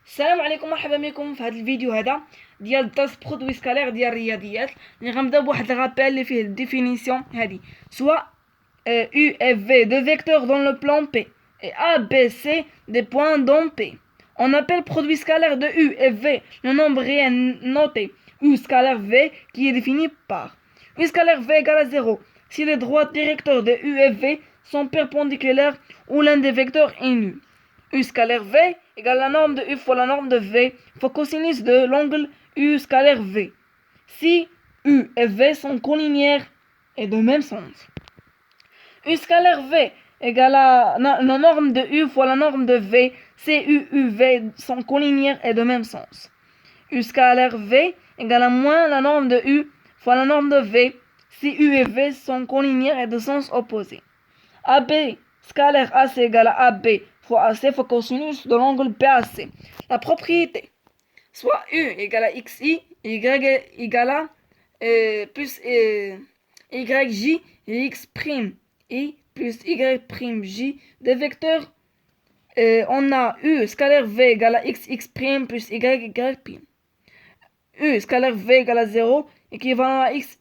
السلام عليكم، مرحبا بكم في هذا الفيديو هذا ديال درس برودوي سكالير ديال الرياضيات اللي غنبدا بواحد الرابيل اللي فيه الديفينيسيون هذه سوا U et V deux vecteurs dans le plan P et A, B, C des points dans P. On appelle produit scalaire de U et V le nombre réel noté U scalaire V qui est défini par U scalaire V égale à 0 si les droites directeurs de U et V sont perpendiculaires ou l'un des vecteurs est nul. U scalaire V égale la norme de U fois la norme de V fois cosinus de l'angle U scalaire V. Si U et V sont collinéaires et de même sens. U scalaire V égale à la norme de U fois la norme de V. Si U, V sont collinéaires et de même sens. U scalaire V égale à moins la norme de U fois la norme de V. Si U et V sont collinéaires et de sens opposé. AB scalaire AC égale à AB fois AC fois cosinus de l'angle PAC. La propriété, soit U égale à XI, Y égale à plus YJ et X prime I plus Y prime J des vecteurs. On a U scalaire V égale à X prime plus Y prime. U scalaire V égale à 0 équivalent à X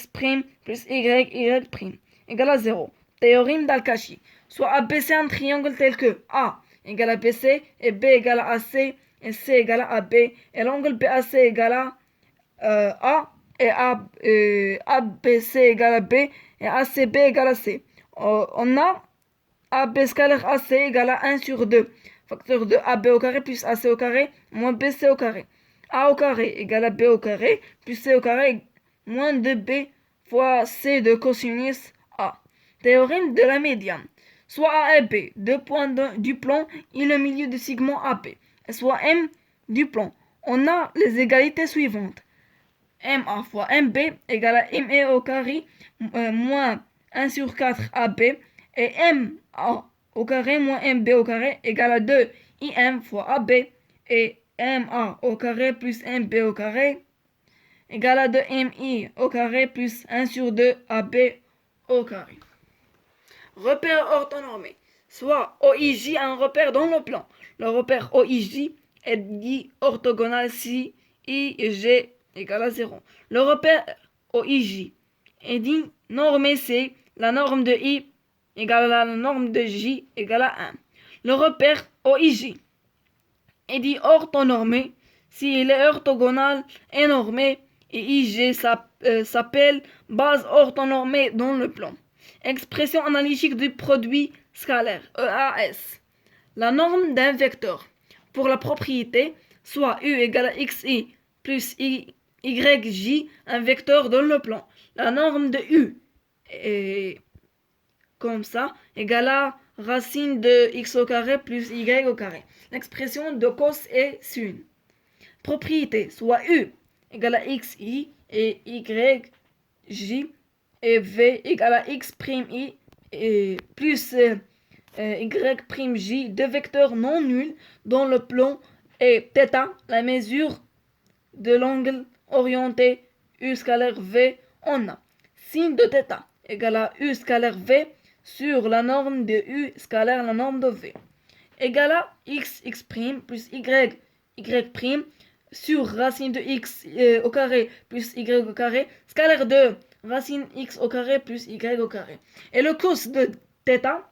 prime plus Y prime égale à 0. Théorème d'Al-Kashi. Soit ABC un triangle tel que A égale à BC et B égale à AC et C égale à AB et l'angle BAC égale à A et ABC égale à B et ACB égale à C. On a AB scalaire AC égale à 1 sur 2. Facteur de AB au carré plus AC au carré moins BC au carré. A au carré égale à B au carré plus C au carré moins 2B fois C de cosinus A. Théorème de la médiane. Soit A et B, deux points du plan et le milieu du segment AB. Soit M du plan. On a les égalités suivantes. MA fois MB égale à ME au carré moins 1 sur 4 AB et MA au carré moins MB au carré égale à 2 IM fois AB et MA au carré plus MB au carré égale à 2 MI au carré plus 1 sur 2 AB au carré. Repère orthonormé. Soit OIJ un repère dans le plan. Le repère OIJ est dit orthogonal si I et G égale à 0. Le repère OIJ est dit normé si la norme de I égale à la norme de J égale à 1. Le repère OIJ est dit orthonormé si il est orthogonal et normé et IG s'appelle base orthonormée dans le plan. Expression analytique du produit scalaire, EAS. La norme d'un vecteur. Pour la propriété, soit U égale à XI plus YJ, un vecteur dans le plan. La norme de U est comme ça, égale à racine de x au carré plus y au carré. L'expression de cos est sin. Propriété, soit U égale à xi et yj et v égale à x prime i et plus y prime j, deux vecteurs non nuls dont le plan est θ, la mesure de l'angle orienté u scalaire v. On a sin de θ égale à u scalaire v sur la norme de u scalaire la norme de v égale à x prime plus y prime sur racine de x au carré plus y au carré scalaire de racine x au carré plus y au carré. Et le cos de θ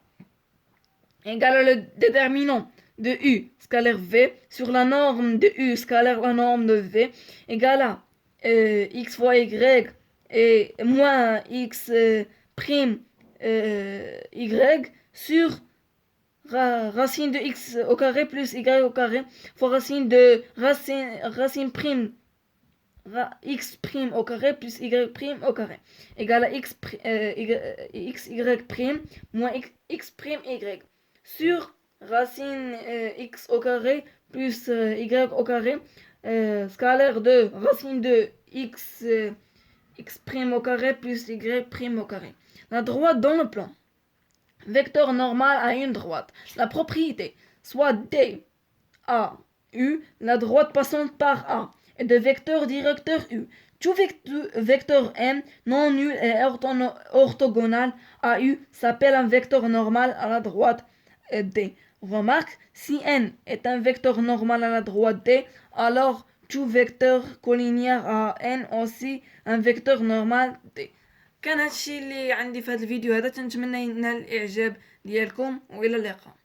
égale le déterminant de u scalaire v sur la norme de u scalaire la norme de v égale à x fois y et moins x prime y sur racine de x au carré plus y au carré fois racine de racine prime x prime au carré plus y prime au carré égale à x y prime moins x prime y sur racine x au carré plus y au carré scalaire de racine de x prime au carré plus y prime au carré. La droite dans le plan. Vecteur normal à une droite. La propriété, soit D, A, U, la droite passante par A, et de vecteur directeur U. Tout vecteur M non nul et orthogonal à U s'appelle un vecteur normal à la droite D. Remarque, si n est un vecteur normal à la droite d, alors tout vecteur collinéaire à n aussi un vecteur normal d. كان هادشي اللي عندي في هذا الفيديو هذا، تنتمنى ينال الاعجاب ديالكم والى اللقاء.